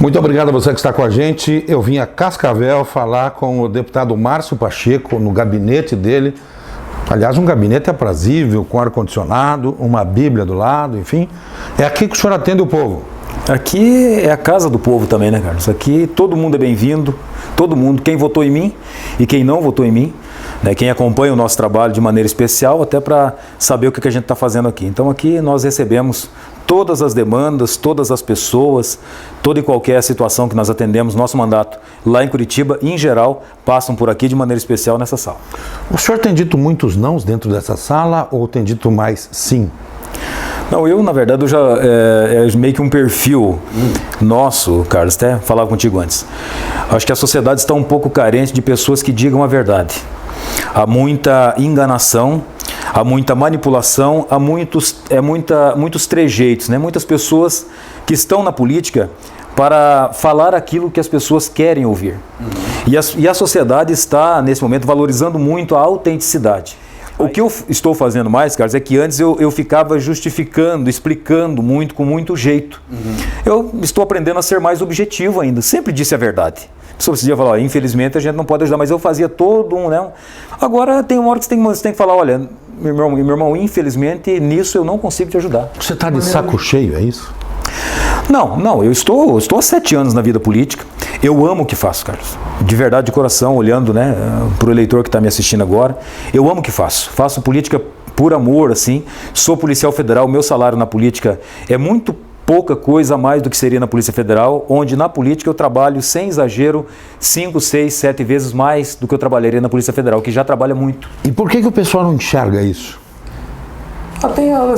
Muito obrigado a você que está com a gente. Eu vim a Cascavel falar com o deputado Márcio Pacheco no gabinete dele. Aliás, um gabinete aprazível, com ar-condicionado, uma bíblia do lado, enfim. É aqui que o senhor atende o povo. Aqui é a casa do povo também, né, Carlos? Aqui todo mundo é bem-vindo, todo mundo, quem votou em mim e quem não votou em mim, né, quem acompanha o nosso trabalho de maneira especial, até para saber o que a gente está fazendo aqui. Então aqui nós recebemos todas as demandas, todas as pessoas, toda e qualquer situação que nós atendemos, nosso mandato lá em Curitiba, em geral, passam por aqui de maneira especial nessa sala. O senhor tem dito muitos nãos dentro dessa sala ou tem dito mais sim? Não, eu, na verdade, eu já é meio que um perfil nosso, Carlos, até falava contigo antes. Acho que a sociedade está um pouco carente de pessoas que digam a verdade. Há muita enganação, há muita manipulação, há muitos trejeitos, né? Muitas pessoas que estão na política para falar aquilo que as pessoas querem ouvir. E a sociedade está, nesse momento, valorizando muito a autenticidade. O que eu estou fazendo mais, Carlos, é que antes eu ficava justificando, explicando muito, com muito jeito. Eu estou aprendendo a ser mais objetivo ainda. Sempre disse a verdade. A pessoa decidia falar, infelizmente a gente não pode ajudar, mas eu fazia todo um, né? Agora tem uma hora que você tem que falar, olha, meu irmão, infelizmente nisso eu não consigo te ajudar. Você está de saco cheio, é isso? Não, eu estou há 7 anos na vida política. Eu amo o que faço, Carlos. De verdade, de coração, olhando, né, para o eleitor que está me assistindo agora. Eu amo o que faço. Faço política por amor, assim. Sou policial federal, meu salário na política é muito pouca coisa a mais do que seria na Polícia Federal, onde na política eu trabalho, sem exagero, 5, 6, 7 vezes mais do que eu trabalharia na Polícia Federal, que já trabalha muito. E por que o pessoal não enxerga isso?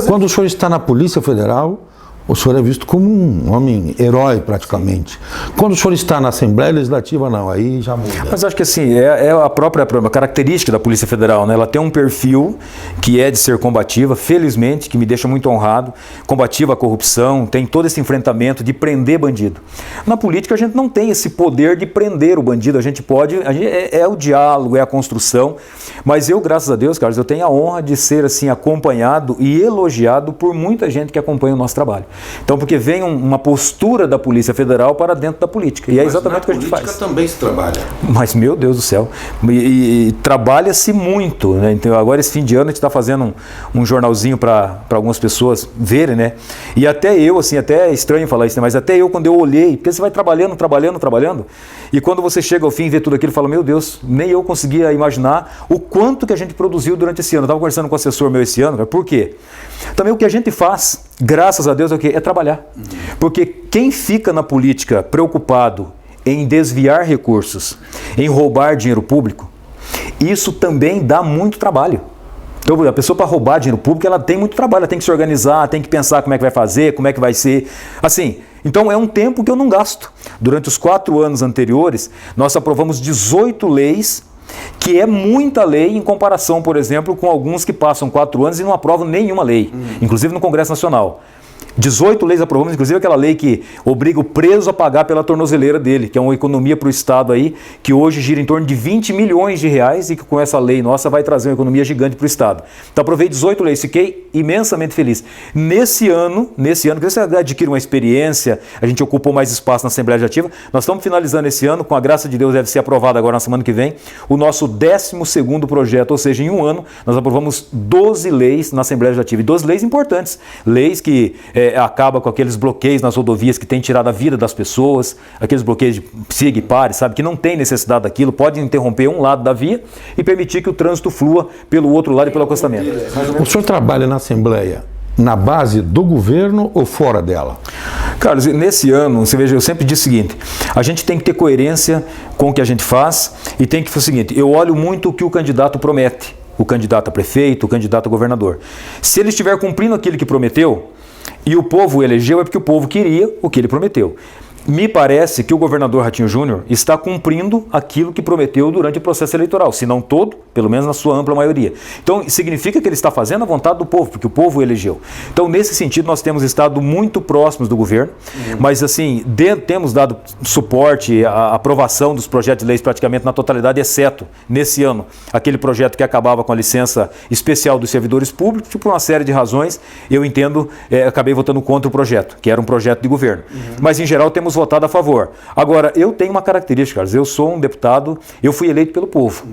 Quando o senhor está na Polícia Federal, o senhor é visto como um homem herói, praticamente. Quando o senhor está na Assembleia Legislativa, não, aí já muda. Mas acho que assim, é a própria característica da Polícia Federal, né? Ela tem um perfil que é de ser combativa, felizmente, que me deixa muito honrado, combativa à corrupção, tem todo esse enfrentamento de prender bandido. Na política a gente não tem esse poder de prender o bandido, a gente pode, é o diálogo, é a construção, mas eu, graças a Deus, Carlos, eu tenho a honra de ser assim acompanhado e elogiado por muita gente que acompanha o nosso trabalho. Então, porque vem uma postura da Polícia Federal para dentro da política. E é exatamente o que a gente faz. Mas na política também se trabalha. Mas, meu Deus do céu, e trabalha-se muito, né? Então, agora esse fim de ano a gente está fazendo um jornalzinho para algumas pessoas verem, né? E até eu, assim, até é estranho falar isso, né? Mas até eu, quando eu olhei, porque você vai trabalhando, e quando você chega ao fim e vê tudo aquilo, fala, meu Deus, nem eu conseguia imaginar o quanto que a gente produziu durante esse ano. Eu estava conversando com o assessor meu esse ano, por quê? Também o que a gente faz, graças a Deus, é o quê? É trabalhar. Porque quem fica na política preocupado em desviar recursos, em roubar dinheiro público, isso também dá muito trabalho. Então, a pessoa para roubar dinheiro público, ela tem muito trabalho, ela tem que se organizar, tem que pensar como é que vai fazer, como é que vai ser. Assim, então é um tempo que eu não gasto. Durante os 4 anos anteriores, nós aprovamos 18 leis, que é muita lei em comparação, por exemplo, com alguns que passam 4 anos e não aprovam nenhuma lei, inclusive no Congresso Nacional. 18 leis aprovamos, inclusive aquela lei que obriga o preso a pagar pela tornozeleira dele, que é uma economia para o Estado aí, que hoje gira em torno de 20 milhões de reais e que com essa lei nossa vai trazer uma economia gigante para o Estado. Então aprovei 18 leis, fiquei imensamente feliz. Nesse ano, que você adquire uma experiência, a gente ocupou mais espaço na Assembleia Legislativa, nós estamos finalizando esse ano, com a graça de Deus deve ser aprovado agora na semana que vem, o nosso 12º projeto, ou seja, em um ano nós aprovamos 12 leis na Assembleia Legislativa, e 12 leis importantes, leis que acaba com aqueles bloqueios nas rodovias que têm tirado a vida das pessoas, aqueles bloqueios de siga e pare, sabe, que não tem necessidade daquilo, pode interromper um lado da via e permitir que o trânsito flua pelo outro lado e pelo acostamento. O senhor trabalha na Assembleia na base do governo ou fora dela? Carlos, nesse ano, você veja, eu sempre disse o seguinte, a gente tem que ter coerência com o que a gente faz e tem que fazer o seguinte, eu olho muito o que o candidato promete, o candidato a prefeito, o candidato a governador. Se ele estiver cumprindo aquilo que prometeu, e o povo elegeu, é porque o povo queria o que ele prometeu. Me parece que o governador Ratinho Júnior está cumprindo aquilo que prometeu durante o processo eleitoral, se não todo, pelo menos na sua ampla maioria. Então, significa que ele está fazendo a vontade do povo, porque o povo o elegeu. Então, nesse sentido, nós temos estado muito próximos do governo, mas assim, temos dado suporte à aprovação dos projetos de leis praticamente na totalidade, exceto, nesse ano, aquele projeto que acabava com a licença especial dos servidores públicos, por uma série de razões, eu entendo, acabei votando contra o projeto, que era um projeto de governo. Mas, em geral, temos temos votado a favor. Agora, eu tenho uma característica, Carlos, eu sou um deputado, eu fui eleito pelo povo.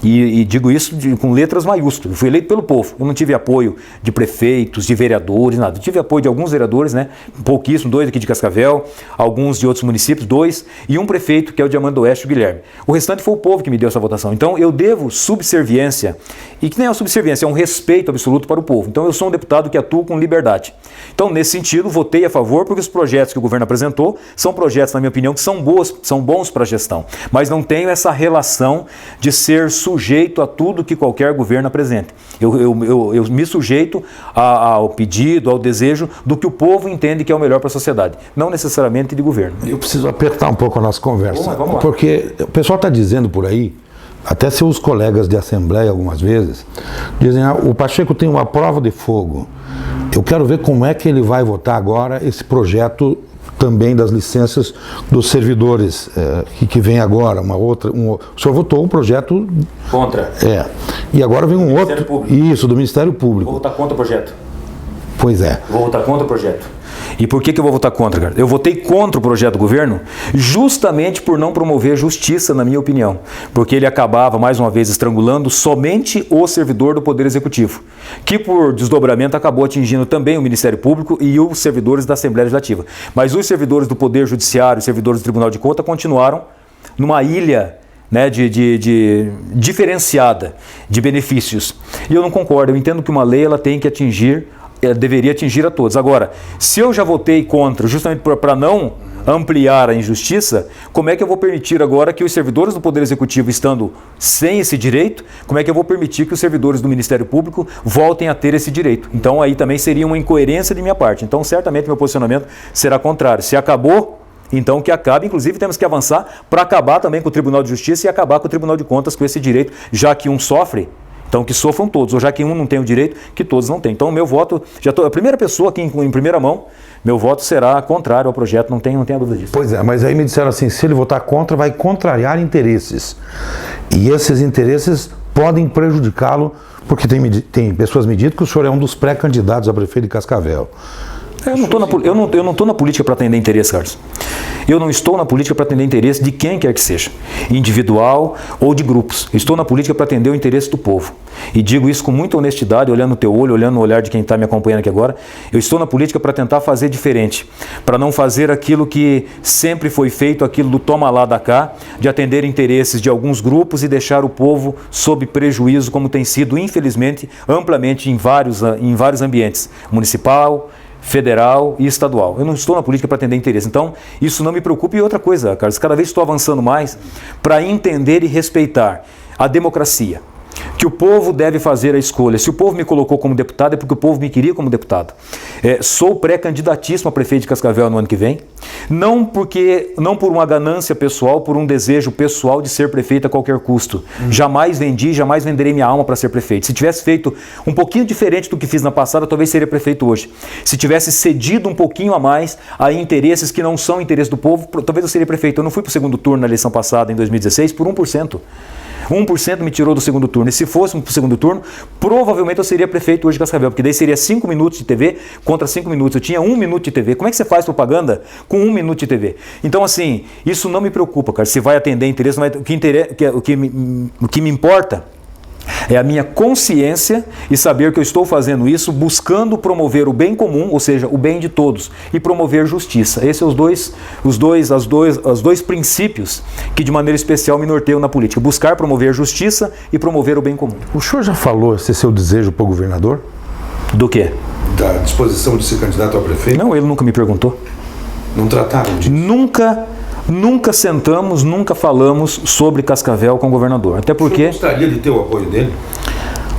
E digo isso com letras maiúsculas, eu fui eleito pelo povo. Eu não tive apoio de prefeitos, de vereadores, nada. Eu tive apoio de alguns vereadores, né? Pouquíssimo, 2 aqui de Cascavel, alguns de outros municípios, 2, e um prefeito, que é o de Diamante do Oeste, o Guilherme. O restante foi o povo que me deu essa votação. Então, eu devo subserviência, e que nem é uma subserviência, é um respeito absoluto para o povo. Então, eu sou um deputado que atua com liberdade. Então, nesse sentido, votei a favor, porque os projetos que o governo apresentou são projetos, na minha opinião, que são bons para a gestão. Mas não tenho essa relação de ser sujeito a tudo que qualquer governo apresente. Eu me sujeito ao pedido, ao desejo do que o povo entende que é o melhor para a sociedade, não necessariamente de governo. Eu preciso apertar um pouco a nossa conversa, vamos lá. Porque o pessoal está dizendo por aí, até seus colegas de assembleia algumas vezes, dizem, o Pacheco tem uma prova de fogo. Eu quero ver como é que ele vai votar agora esse projeto também das licenças dos servidores, que vem agora, o senhor votou um projeto... Contra. E agora vem um outro... Público. Isso, do Ministério Público. Vou votar contra o projeto. Pois é. Vou votar contra o projeto. E por que eu vou votar contra, cara? Eu votei contra o projeto do governo justamente por não promover justiça, na minha opinião. Porque ele acabava, mais uma vez, estrangulando somente o servidor do Poder Executivo, que por desdobramento acabou atingindo também o Ministério Público e os servidores da Assembleia Legislativa. Mas os servidores do Poder Judiciário, os servidores do Tribunal de Contas continuaram numa ilha, né, diferenciada de benefícios. E eu não concordo, eu entendo que uma lei ela tem que atingir, deveria atingir a todos. Agora, se eu já votei contra, justamente para não ampliar a injustiça, como é que eu vou permitir agora que os servidores do Poder Executivo, estando sem esse direito, como é que eu vou permitir que os servidores do Ministério Público voltem a ter esse direito? Então aí também seria uma incoerência de minha parte. Então certamente meu posicionamento será contrário. Se acabou, então que acabe, inclusive temos que avançar para acabar também com o Tribunal de Justiça e acabar com o Tribunal de Contas com esse direito, já que um sofre, então que sofram todos, ou já que um não tem o direito, que todos não têm. Então o meu voto, a primeira pessoa aqui em primeira mão, meu voto será contrário ao projeto, não tenha dúvida disso. Pois é, mas aí me disseram assim, se ele votar contra, vai contrariar interesses. E esses interesses podem prejudicá-lo, porque tem pessoas me dito que o senhor é um dos pré-candidatos a prefeito de Cascavel. Eu não estou na política para atender interesse, Carlos. Eu não estou na política para atender interesse de quem quer que seja, individual ou de grupos. Eu estou na política para atender o interesse do povo. E digo isso com muita honestidade, olhando no teu olho, olhando no olhar de quem está me acompanhando aqui agora. Eu estou na política para tentar fazer diferente, para não fazer aquilo que sempre foi feito, aquilo do toma lá da cá, de atender interesses de alguns grupos e deixar o povo sob prejuízo, como tem sido, infelizmente, amplamente em vários ambientes, municipal, federal e estadual. Eu não estou na política para atender interesse. Então, isso não me preocupa. E outra coisa, Carlos, cada vez estou avançando mais para entender e respeitar a democracia. Que o povo deve fazer a escolha. Se o povo me colocou como deputado, é porque o povo me queria como deputado. Sou pré-candidatíssimo a prefeito de Cascavel no ano que vem. Não por uma ganância pessoal, por um desejo pessoal de ser prefeito a qualquer custo. Jamais venderei minha alma para ser prefeito. Se tivesse feito um pouquinho diferente do que fiz na passada, talvez seria prefeito hoje. Se tivesse cedido um pouquinho a mais a interesses que não são interesse do povo, talvez eu seria prefeito. Eu não fui para o segundo turno na eleição passada, em 2016, por 1%. 1% me tirou do segundo turno. E se fosse para o segundo turno, provavelmente eu seria prefeito hoje de Cascavel, porque daí seria 5 minutos de TV contra 5 minutos. Eu tinha 1 minuto de TV. Como é que você faz propaganda com 1 minuto de TV? Então, assim, isso não me preocupa, cara. Se vai atender interesse, não vai... o que me importa é a minha consciência e saber que eu estou fazendo isso buscando promover o bem comum, ou seja, o bem de todos, e promover justiça. Esses são os dois princípios que de maneira especial me norteiam na política. Buscar promover justiça e promover o bem comum. O senhor já falou esse seu desejo para o governador? Do quê? Da disposição de ser candidato a prefeito? Não, ele nunca me perguntou. Não trataram disso? Nunca sentamos, nunca falamos sobre Cascavel com o governador. Até porque... Você gostaria de ter o apoio dele?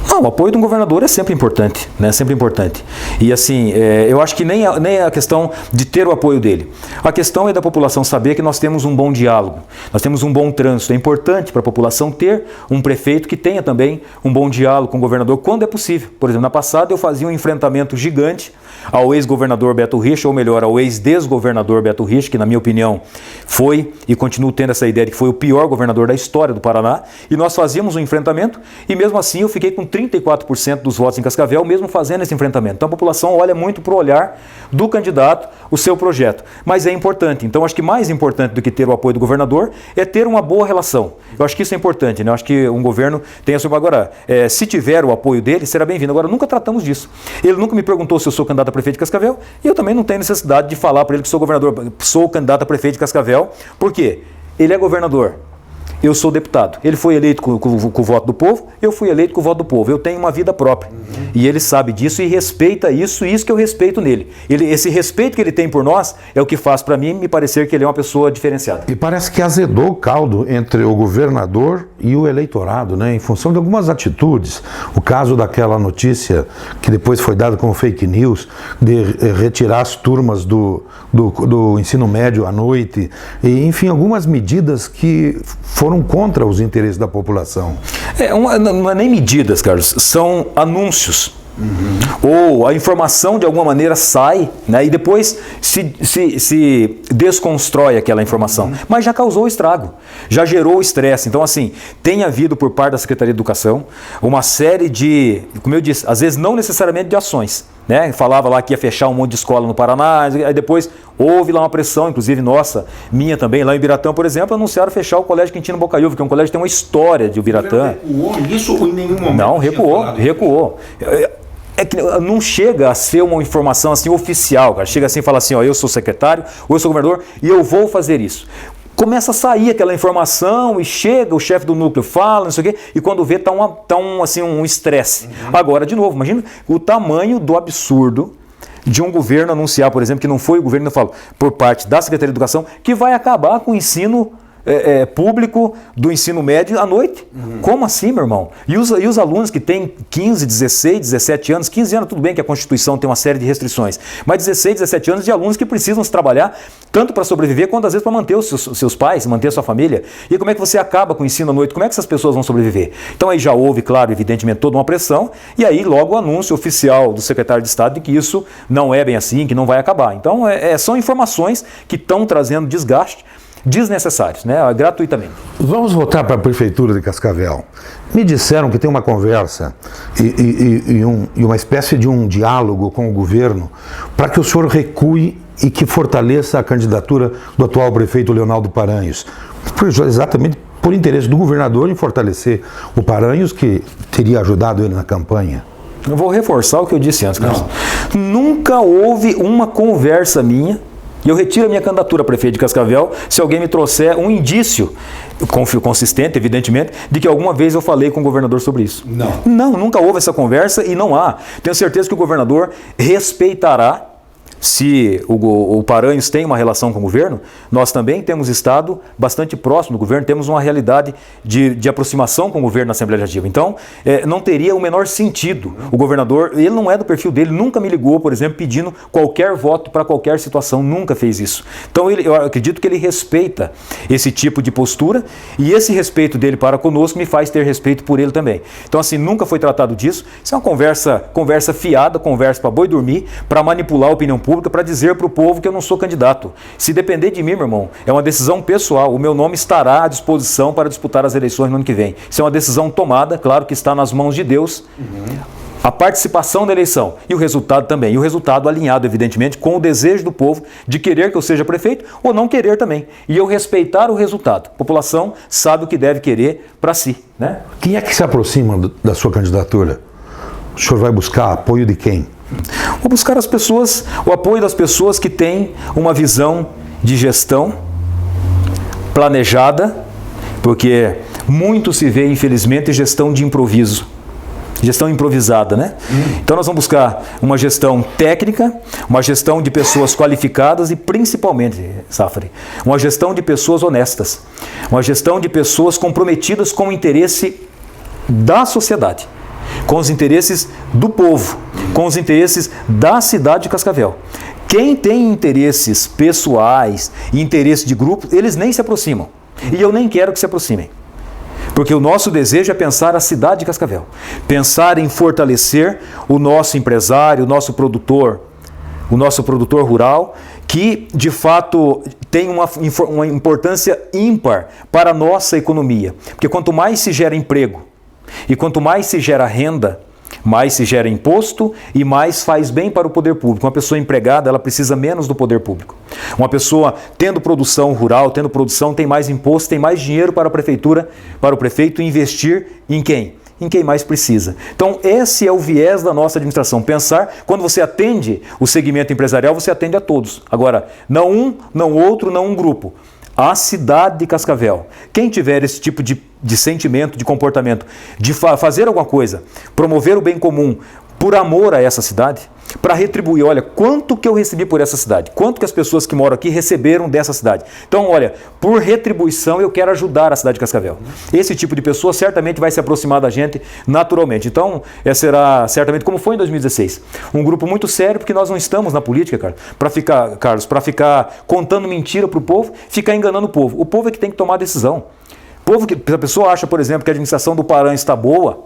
Não, o apoio de um governador é sempre importante, né? Sempre importante. E assim, eu acho que nem a questão de ter o apoio dele. A questão é da população saber que nós temos um bom diálogo, nós temos um bom trânsito. É importante para a população ter um prefeito que tenha também um bom diálogo com o governador, quando é possível. Por exemplo, na passada eu fazia um enfrentamento gigante ao ex-governador Beto Richa, ou melhor, ao ex-desgovernador Beto Richa, que na minha opinião foi, e continuo tendo essa ideia de que foi o pior governador da história do Paraná, e nós fazíamos um enfrentamento, e mesmo assim eu fiquei com 34% dos votos em Cascavel, mesmo fazendo esse enfrentamento. Então a população olha muito para o olhar do candidato, o seu projeto. Mas é importante. Então acho que mais importante do que ter o apoio do governador é ter uma boa relação. Eu acho que isso é importante, né? Eu acho que um governo tem a sua... Agora, se tiver o apoio dele, será bem-vindo. Agora, nunca tratamos disso. Ele nunca me perguntou se eu sou candidato a prefeito de Cascavel e eu também não tenho necessidade de falar para ele que sou governador, sou candidato a prefeito de Cascavel. Por quê? Ele é governador. Eu sou deputado. Ele foi eleito com o voto do povo, eu fui eleito com o voto do povo. Eu tenho uma vida própria. E ele sabe disso e respeita isso, e isso que eu respeito nele. Esse respeito que ele tem por nós é o que faz para mim me parecer que ele é uma pessoa diferenciada. E parece que azedou o caldo entre o governador e o eleitorado, né? Em função de algumas atitudes. O caso daquela notícia que depois foi dada como fake news, de retirar as turmas do ensino médio à noite. E, enfim, algumas medidas que foram contra os interesses da população. Não é nem medidas, Carlos, são anúncios. Ou a informação de alguma maneira sai, né, e depois se desconstrói aquela informação. Mas já causou estrago, já gerou estresse. Então, assim, tem havido por parte da Secretaria de Educação uma série de, como eu disse, às vezes não necessariamente de ações. Né? Falava lá que ia fechar um monte de escola no Paraná, aí depois houve lá uma pressão, inclusive nossa, minha também, lá em Ubiratã, por exemplo, anunciaram fechar o Colégio Quintino Bocaiúva, que é um colégio que tem uma história de Ubiratã. Recuou isso ou em nenhum momento? Não, recuou. É que não chega a ser uma informação assim oficial, cara. Chega assim e fala assim, ó, eu sou secretário, ou eu sou governador e eu vou fazer isso. Começa a sair aquela informação e chega, o chefe do núcleo fala, não sei o quê, e quando vê tá um estresse. Agora, de novo, imagina o tamanho do absurdo de um governo anunciar, por exemplo, que não foi o governo, eu falo, por parte da Secretaria de Educação, que vai acabar com o ensino público do ensino médio à noite. Como assim, meu irmão? E os alunos que têm 15, 16, 17 anos, 15 anos, tudo bem que a Constituição tem uma série de restrições, mas 16, 17 anos de alunos que precisam se trabalhar tanto para sobreviver, quanto às vezes para manter os seus pais, manter a sua família. E como é que você acaba com o ensino à noite? Como é que essas pessoas vão sobreviver? Então aí já houve, claro, evidentemente, toda uma pressão, e aí logo o anúncio oficial do secretário de Estado de que isso não é bem assim, que não vai acabar. Então são informações que estão trazendo desgaste desnecessários, né? Gratuitamente. Vamos voltar para a Prefeitura de Cascavel. Me disseram que tem uma conversa e uma espécie de um diálogo com o governo para que o senhor recue e que fortaleça a candidatura do atual prefeito Leonardo Paranhos. Exatamente por interesse do governador em fortalecer o Paranhos, que teria ajudado ele na campanha. Eu vou reforçar o que eu disse antes, Carlos. Nunca houve uma conversa minha. E eu retiro a minha candidatura a prefeito de Cascavel se alguém me trouxer um indício, consistente, evidentemente, de que alguma vez eu falei com o governador sobre isso. Não, nunca houve essa conversa e não há. Tenho certeza que o governador respeitará. Se o Paranhos tem uma relação com o governo, nós também temos estado bastante próximo do governo, temos uma realidade de aproximação com o governo na Assembleia Legislativa. Então, não teria o menor sentido. O governador, ele não é do perfil dele, nunca me ligou, por exemplo, pedindo qualquer voto para qualquer situação, nunca fez isso. Então, eu acredito que ele respeita esse tipo de postura e esse respeito dele para conosco me faz ter respeito por ele também. Então, assim, nunca foi tratado disso. Isso é uma conversa fiada, conversa para boi dormir, para manipular a opinião pública, para dizer para o povo que eu não sou candidato. Se depender de mim, meu irmão, é uma decisão pessoal. O meu nome estará à disposição para disputar as eleições no ano que vem. Isso é uma decisão tomada, claro que está nas mãos de Deus. A participação da eleição e o resultado também. E o resultado alinhado, evidentemente, com o desejo do povo de querer que eu seja prefeito ou não querer também. E eu respeitar o resultado. A população sabe o que deve querer para si, né? Quem é que se aproxima da sua candidatura? O senhor vai buscar apoio de quem? Vou buscar o apoio das pessoas que têm uma visão de gestão planejada, porque muito se vê, infelizmente, gestão de improviso. Gestão improvisada, né? Então nós vamos buscar uma gestão técnica, uma gestão de pessoas qualificadas e principalmente, Safari, uma gestão de pessoas honestas, uma gestão de pessoas comprometidas com o interesse da sociedade, com os interesses do povo, com os interesses da cidade de Cascavel. Quem tem interesses pessoais e interesse de grupo, eles nem se aproximam. E eu nem quero que se aproximem. Porque o nosso desejo é pensar a cidade de Cascavel. Pensar em fortalecer o nosso empresário, o nosso produtor rural, que de fato tem uma importância ímpar para a nossa economia. Porque quanto mais se gera emprego, E quanto mais se gera renda, mais se gera imposto e mais faz bem para o poder público. Uma pessoa empregada, ela precisa menos do poder público. Uma pessoa tendo produção rural, tendo produção, tem mais imposto, tem mais dinheiro para a prefeitura, para o prefeito investir em quem? Em quem mais precisa. Então, esse é o viés da nossa administração. Pensar, quando você atende o segmento empresarial, você atende a todos. Agora, não um, não outro, não um grupo. A cidade de Cascavel, quem tiver esse tipo de sentimento, de comportamento, de fazer alguma coisa, promover o bem comum por amor a essa cidade, para retribuir, olha, quanto que eu recebi por essa cidade, quanto que as pessoas que moram aqui receberam dessa cidade. Então, olha, por retribuição eu quero ajudar a cidade de Cascavel. Esse tipo de pessoa certamente vai se aproximar da gente naturalmente. Então, será certamente como foi em 2016. Um grupo muito sério, porque nós não estamos na política, Carlos, para ficar contando mentira para o povo, ficar enganando o povo. O povo é que tem que tomar a decisão. O povo que, se a pessoa acha, por exemplo, que a administração do Paran está boa,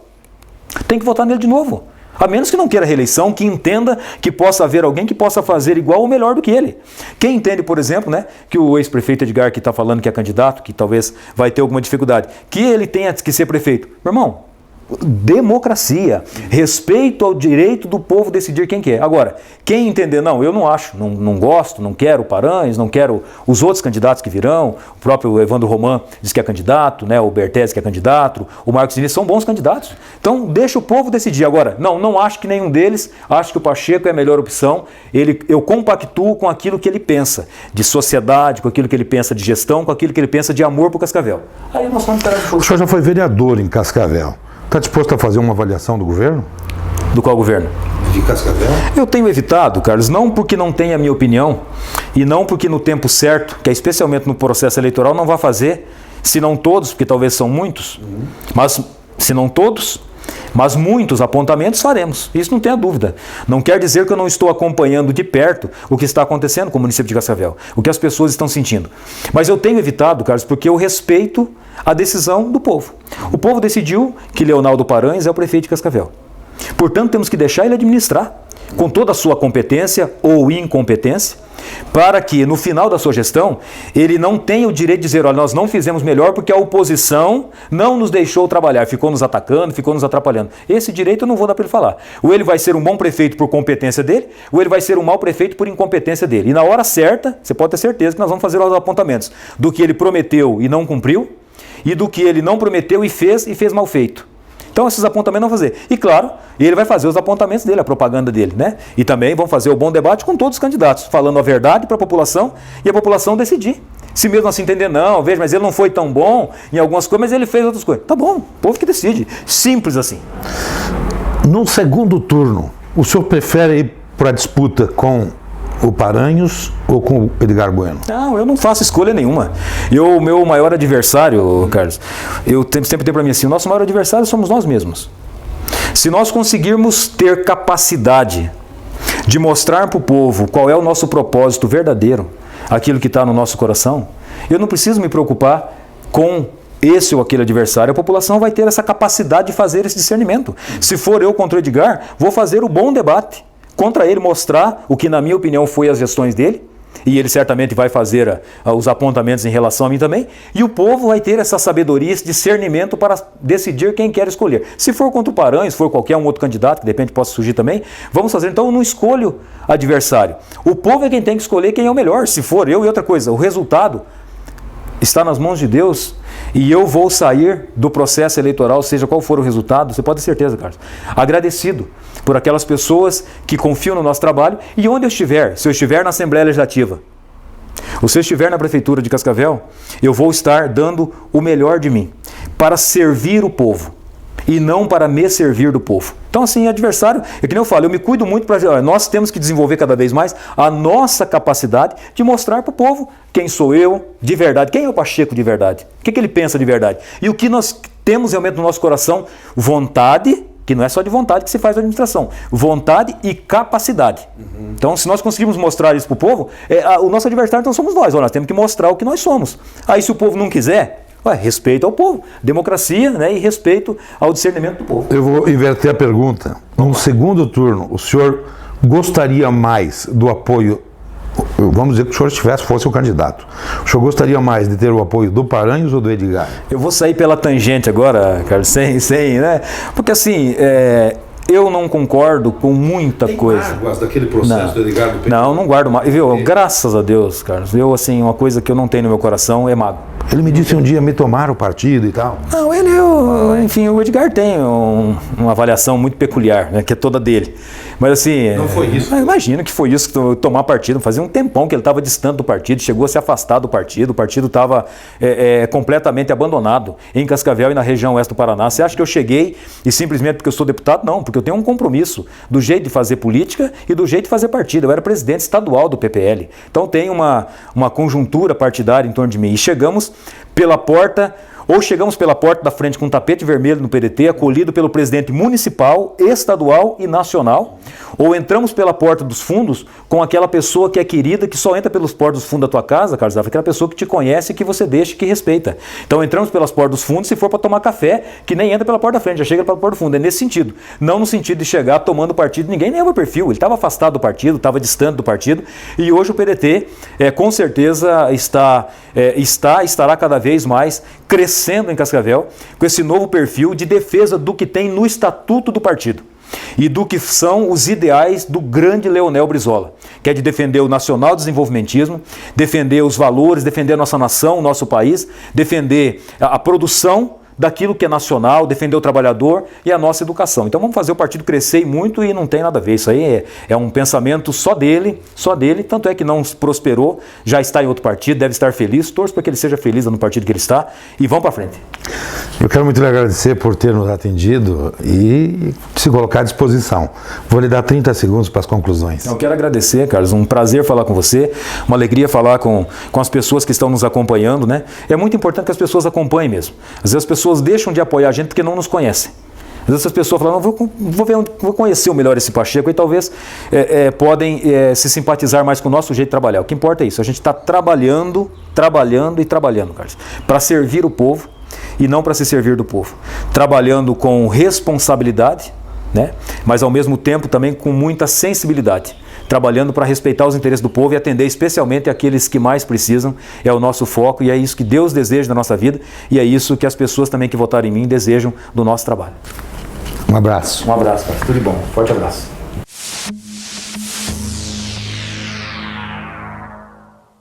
tem que votar nele de novo. A menos que não queira reeleição, que entenda que possa haver alguém que possa fazer igual ou melhor do que ele. Quem entende, por exemplo, que o ex-prefeito Edgar, que está falando que é candidato, que talvez vai ter alguma dificuldade, que ele tenha que ser prefeito. Meu irmão, democracia, respeito ao direito do povo decidir quem quer. Agora, quem entender, não, eu não acho, não gosto, não quero o Paranhos, não quero os outros candidatos que virão, o próprio Evandro Roman diz que é candidato, o Bertese que é candidato, o Marcos Diniz são bons candidatos. Então, deixa o povo decidir. Agora, não acho que nenhum deles, acho que o Pacheco é a melhor opção, eu compactuo com aquilo que ele pensa de sociedade, com aquilo que ele pensa de gestão, com aquilo que ele pensa de amor para o Cascavel. Aí nós vamos esperar. O senhor já foi vereador em Cascavel. Está disposto a fazer uma avaliação do governo? Do qual governo? De Cascavel. Eu tenho evitado, Carlos, não porque não tenha a minha opinião e não porque no tempo certo, que é especialmente no processo eleitoral, não vai fazer, se não todos, porque talvez são muitos, mas se não todos, mas muitos apontamentos faremos. Isso não tenha dúvida. Não quer dizer que eu não estou acompanhando de perto o que está acontecendo com o município de Cascavel, o que as pessoas estão sentindo. Mas eu tenho evitado, Carlos, porque eu respeito a decisão do povo. O povo decidiu que Leonardo Paranhos é o prefeito de Cascavel. Portanto, temos que deixar ele administrar com toda a sua competência ou incompetência, para que no final da sua gestão ele não tenha o direito de dizer, olha, nós não fizemos melhor porque a oposição não nos deixou trabalhar, ficou nos atacando, ficou nos atrapalhando. Esse direito eu não vou dar para ele falar. Ou ele vai ser um bom prefeito por competência dele, ou ele vai ser um mau prefeito por incompetência dele. E na hora certa, você pode ter certeza que nós vamos fazer os apontamentos do que ele prometeu e não cumpriu, e do que ele não prometeu e fez mal feito. Então esses apontamentos vão fazer. E claro, ele vai fazer os apontamentos dele, a propaganda dele, E também vão fazer o bom debate com todos os candidatos, falando a verdade para a população e a população decidir. Se mesmo assim entender, não, veja, mas ele não foi tão bom em algumas coisas, mas ele fez outras coisas. Tá bom, o povo que decide. Simples assim. No segundo turno, o senhor prefere ir para a disputa com o Paranhos ou com o Edgar Bueno? Não, eu não faço escolha nenhuma. O meu maior adversário, Carlos, eu sempre tenho para mim assim, o nosso maior adversário somos nós mesmos. Se nós conseguirmos ter capacidade de mostrar para o povo qual é o nosso propósito verdadeiro, aquilo que está no nosso coração, eu não preciso me preocupar com esse ou aquele adversário, a população vai ter essa capacidade de fazer esse discernimento. Se for eu contra o Edgar, vou fazer o bom debate contra ele, mostrar o que na minha opinião foi as gestões dele, e ele certamente vai fazer os apontamentos em relação a mim também, e o povo vai ter essa sabedoria, esse discernimento para decidir quem quer escolher. Se for contra o Paranhos, se for qualquer um outro candidato, que de repente possa surgir também, vamos fazer. Então eu não escolho adversário. O povo é quem tem que escolher quem é o melhor, se for eu. E outra coisa, o resultado está nas mãos de Deus, e eu vou sair do processo eleitoral, seja qual for o resultado, você pode ter certeza, Carlos, agradecido por aquelas pessoas que confiam no nosso trabalho, e onde eu estiver, se eu estiver na Assembleia Legislativa, ou se eu estiver na Prefeitura de Cascavel, eu vou estar dando o melhor de mim, para servir o povo, e não para me servir do povo. Então assim, adversário, é que nem eu falo, eu me cuido muito para... Nós temos que desenvolver cada vez mais a nossa capacidade de mostrar para o povo quem sou eu de verdade, quem é o Pacheco de verdade, o que ele pensa de verdade. E o que nós temos realmente no nosso coração, vontade, que não é só de vontade que se faz a administração, vontade e capacidade. Então se nós conseguirmos mostrar isso para o povo, o nosso adversário então somos nós, nós temos que mostrar o que nós somos. Aí se o povo não quiser... respeito ao povo, democracia, e respeito ao discernimento do povo. Eu vou inverter a pergunta. No segundo turno, o senhor gostaria mais do apoio vamos dizer que o senhor fosse o candidato, o senhor gostaria mais de ter o apoio do Paranhos ou do Edgar? Eu vou sair pela tangente agora, Carlos, sem, né? Porque assim, eu não concordo com muita coisa. Tem mágoas daquele processo do Edgar do PT? Não guardo mais. Viu? Graças a Deus, Carlos. Eu, assim, uma coisa que eu não tenho no meu coração é mágoa. Ele me disse um dia me tomar o partido e tal. Não, enfim, o Edgar tem uma avaliação muito peculiar, né, que é toda dele. Mas assim... Não foi isso? Imagina que foi isso, que tomar partido. Fazia um tempão que ele estava distante do partido, chegou a se afastar do partido. O partido estava completamente abandonado em Cascavel e na região oeste do Paraná. Você acha que eu cheguei e simplesmente porque eu sou deputado? Não, porque eu tenho um compromisso do jeito de fazer política e do jeito de fazer partido. Eu era presidente estadual do PPL. Então tem uma conjuntura partidária em torno de mim. E chegamos pela porta da frente com um tapete vermelho no PDT, acolhido pelo presidente municipal, estadual e nacional, ou entramos pela porta dos fundos com aquela pessoa que é querida, que só entra pelos portas dos fundos da tua casa, Carlos Zafra, aquela pessoa que te conhece, que você deixa, que respeita. Então entramos pelas portas dos fundos, se for para tomar café, que nem entra pela porta da frente, já chega pela porta do fundo. É nesse sentido. Não no sentido de chegar tomando partido, ninguém nem é o perfil, ele estava afastado do partido, estava distante do partido, e hoje o PDT com certeza estará cada vez mais crescendo em Cascavel, com esse novo perfil de defesa do que tem no estatuto do partido e do que são os ideais do grande Leonel Brizola, que é de defender o nacional desenvolvimentismo, defender os valores, defender a nossa nação, o nosso país, defender a produção daquilo que é nacional, defender o trabalhador e a nossa educação. Então vamos fazer o partido crescer muito e não tem nada a ver. Isso aí é um pensamento só dele, tanto é que não prosperou, já está em outro partido, deve estar feliz, torço para que ele seja feliz no partido que ele está e vamos para frente. Eu quero muito lhe agradecer por ter nos atendido e se colocar à disposição. Vou lhe dar 30 segundos para as conclusões. Eu quero agradecer, Carlos, um prazer falar com você, uma alegria falar com as pessoas que estão nos acompanhando, né? É muito importante que as pessoas acompanhem mesmo. Às vezes as pessoas deixam de apoiar a gente porque não nos conhecem. Às vezes as pessoas falam, vou conhecer melhor esse Pacheco e talvez podem se simpatizar mais com o nosso jeito de trabalhar. O que importa é isso, a gente está trabalhando, Carlos, para servir o povo e não para se servir do povo. Trabalhando com responsabilidade, né? Mas ao mesmo tempo também com muita sensibilidade. Trabalhando para respeitar os interesses do povo e atender especialmente aqueles que mais precisam, é o nosso foco e é isso que Deus deseja da nossa vida e é isso que as pessoas também que votaram em mim desejam do nosso trabalho. Um abraço. Um abraço, cara. Tudo de bom. Forte abraço.